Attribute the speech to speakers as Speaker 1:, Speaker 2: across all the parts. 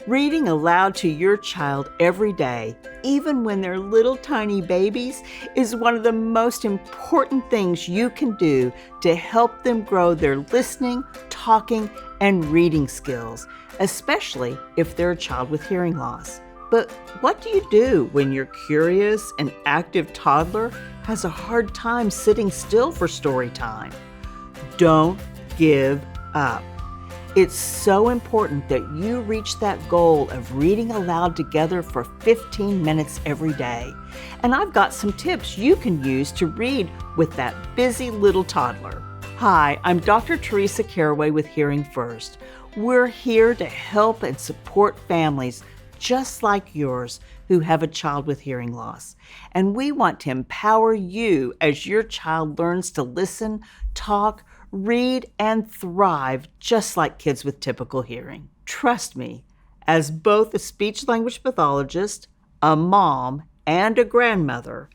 Speaker 1: Reading aloud to your child every day, even when they're little tiny babies, is one of the most important things you can do to help them grow their listening, talking, and reading skills, especially if they're a child with hearing loss. But what do you do when your curious and active toddler has a hard time sitting still for story time? Don't give up. It's so important that you reach that goal of reading aloud together for 15 minutes every day. And I've got some tips you can use to read with that busy little toddler. Hi, I'm Dr. Teresa Caraway with Hearing First. We're here to help and support families just like yours who have a child with hearing loss. And we want to empower you as your child learns to listen, talk, read, and thrive just like kids with typical hearing. Trust me, as both a speech-language pathologist, a mom, and a grandmother,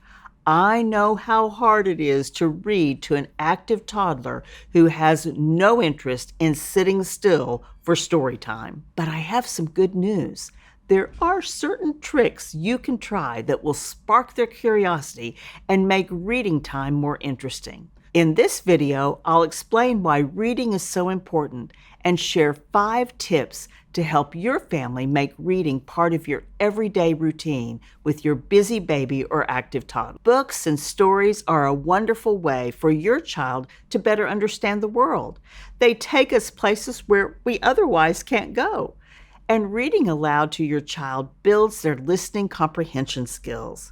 Speaker 1: I know how hard it is to read to an active toddler who has no interest in sitting still for story time. But I have some good news. There are certain tricks you can try that will spark their curiosity and make reading time more interesting. In this video, I'll explain why reading is so important and share 5 tips to help your family make reading part of your everyday routine with your busy baby or active toddler. Books and stories are a wonderful way for your child to better understand the world. They take us places where we otherwise can't go. And reading aloud to your child builds their listening comprehension skills.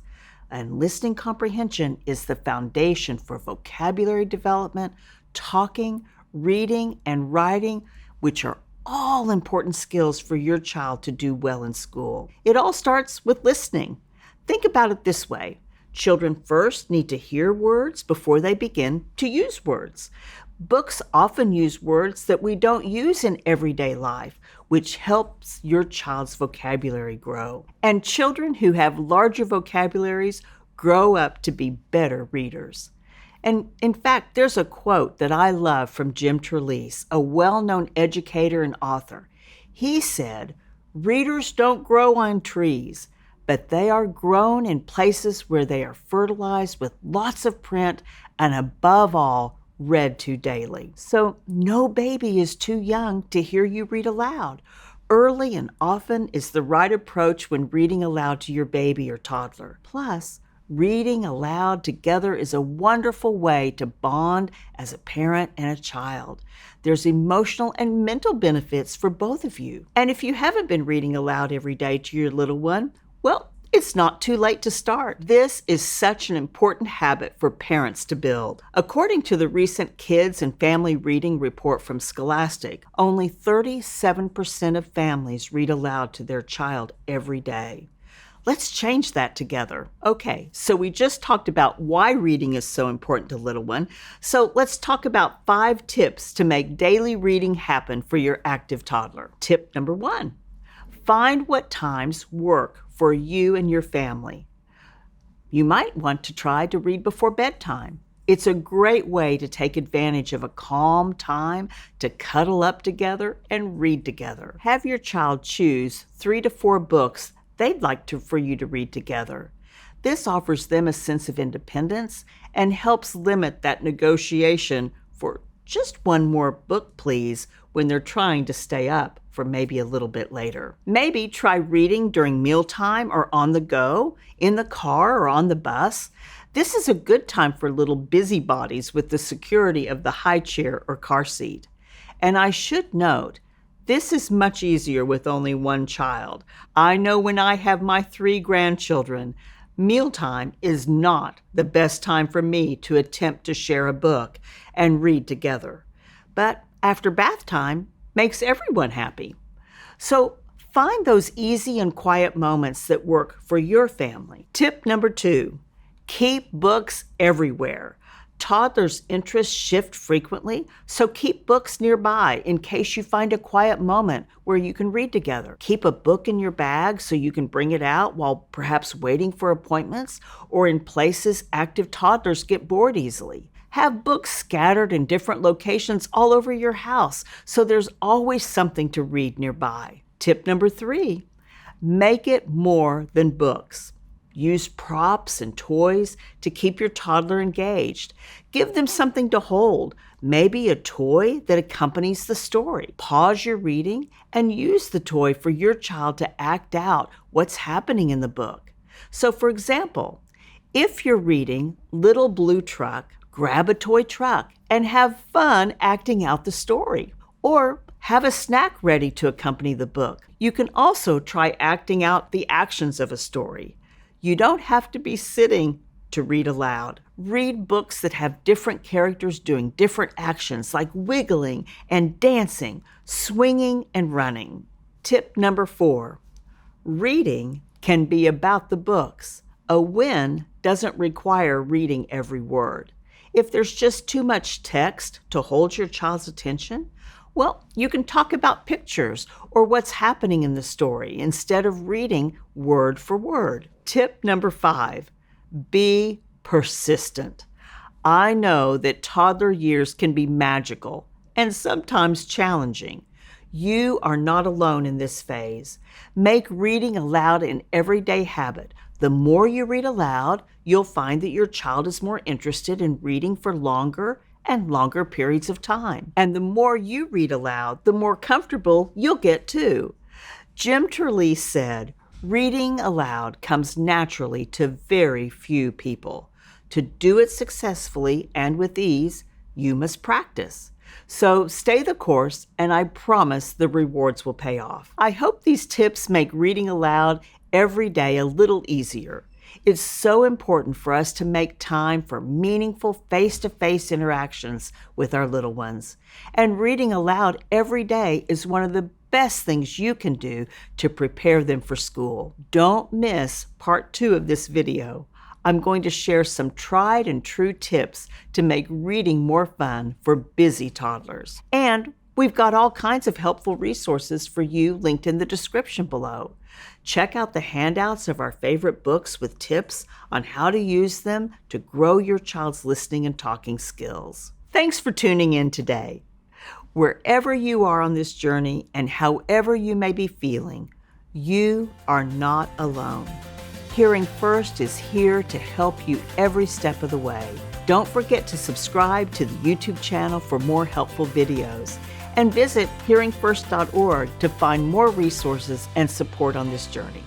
Speaker 1: And listening comprehension is the foundation for vocabulary development, talking, reading, and writing, which are all important skills for your child to do well in school. It all starts with listening. Think about it this way. Children first need to hear words before they begin to use words. Books often use words that we don't use in everyday life, which helps your child's vocabulary grow. And children who have larger vocabularies grow up to be better readers. And in fact, there's a quote that I love from Jim Trelease, a well-known educator and author. He said, "Readers don't grow on trees, but they are grown in places where they are fertilized with lots of print and above all, read to daily." So no baby is too young to hear you read aloud. Early and often is the right approach when reading aloud to your baby or toddler. Plus, reading aloud together is a wonderful way to bond as a parent and a child. There's emotional and mental benefits for both of you. And if you haven't been reading aloud every day to your little one, well, it's not too late to start. This is such an important habit for parents to build. According to the recent Kids and Family Reading Report from Scholastic, only 37% of families read aloud to their child every day. Let's change that together. Okay, so we just talked about why reading is so important to little one. So let's talk about 5 tips to make daily reading happen for your active toddler. Tip number 1, find what times work for you and your family. You might want to try to read before bedtime. It's a great way to take advantage of a calm time to cuddle up together and read together. Have your child choose 3 to 4 books they'd like for you to read together. This offers them a sense of independence and helps limit that negotiation for just one more book, please, when they're trying to stay up for maybe a little bit later. Maybe try reading during mealtime or on the go, in the car or on the bus. This is a good time for little busybodies with the security of the high chair or car seat. And I should note, this is much easier with only one child. I know when I have my 3 grandchildren, mealtime is not the best time for me to attempt to share a book and read together. But after bath time makes everyone happy. So find those easy and quiet moments that work for your family. Tip number 2, keep books everywhere. Toddlers' interests shift frequently, so keep books nearby in case you find a quiet moment where you can read together. Keep a book in your bag so you can bring it out while perhaps waiting for appointments or in places active toddlers get bored easily. Have books scattered in different locations all over your house so there's always something to read nearby. Tip number 3, make it more than books. Use props and toys to keep your toddler engaged. Give them something to hold, maybe a toy that accompanies the story. Pause your reading and use the toy for your child to act out what's happening in the book. So, for example, if you're reading Little Blue Truck, grab a toy truck and have fun acting out the story. Or have a snack ready to accompany the book. You can also try acting out the actions of a story. You don't have to be sitting to read aloud. Read books that have different characters doing different actions like wiggling and dancing, swinging and running. Tip number 4, reading can be about the books. A win doesn't require reading every word. If there's just too much text to hold your child's attention, well, you can talk about pictures or what's happening in the story instead of reading word for word. Tip number 5, be persistent. I know that toddler years can be magical and sometimes challenging. You are not alone in this phase. Make reading aloud an everyday habit. The more you read aloud, you'll find that your child is more interested in reading for longer and longer periods of time. And the more you read aloud, the more comfortable you'll get too. Jim Turley said, reading aloud comes naturally to very few people. To do it successfully and with ease, you must practice. So stay the course, and I promise the rewards will pay off. I hope these tips make reading aloud every day a little easier. It's so important for us to make time for meaningful face-to-face interactions with our little ones. And reading aloud every day is one of the best things you can do to prepare them for school. Don't miss part 2 of this video. I'm going to share some tried and true tips to make reading more fun for busy toddlers. And we've got all kinds of helpful resources for you linked in the description below. Check out the handouts of our favorite books with tips on how to use them to grow your child's listening and talking skills. Thanks for tuning in today. Wherever you are on this journey and however you may be feeling, you are not alone. Hearing First is here to help you every step of the way. Don't forget to subscribe to the YouTube channel for more helpful videos. And visit hearingfirst.org to find more resources and support on this journey.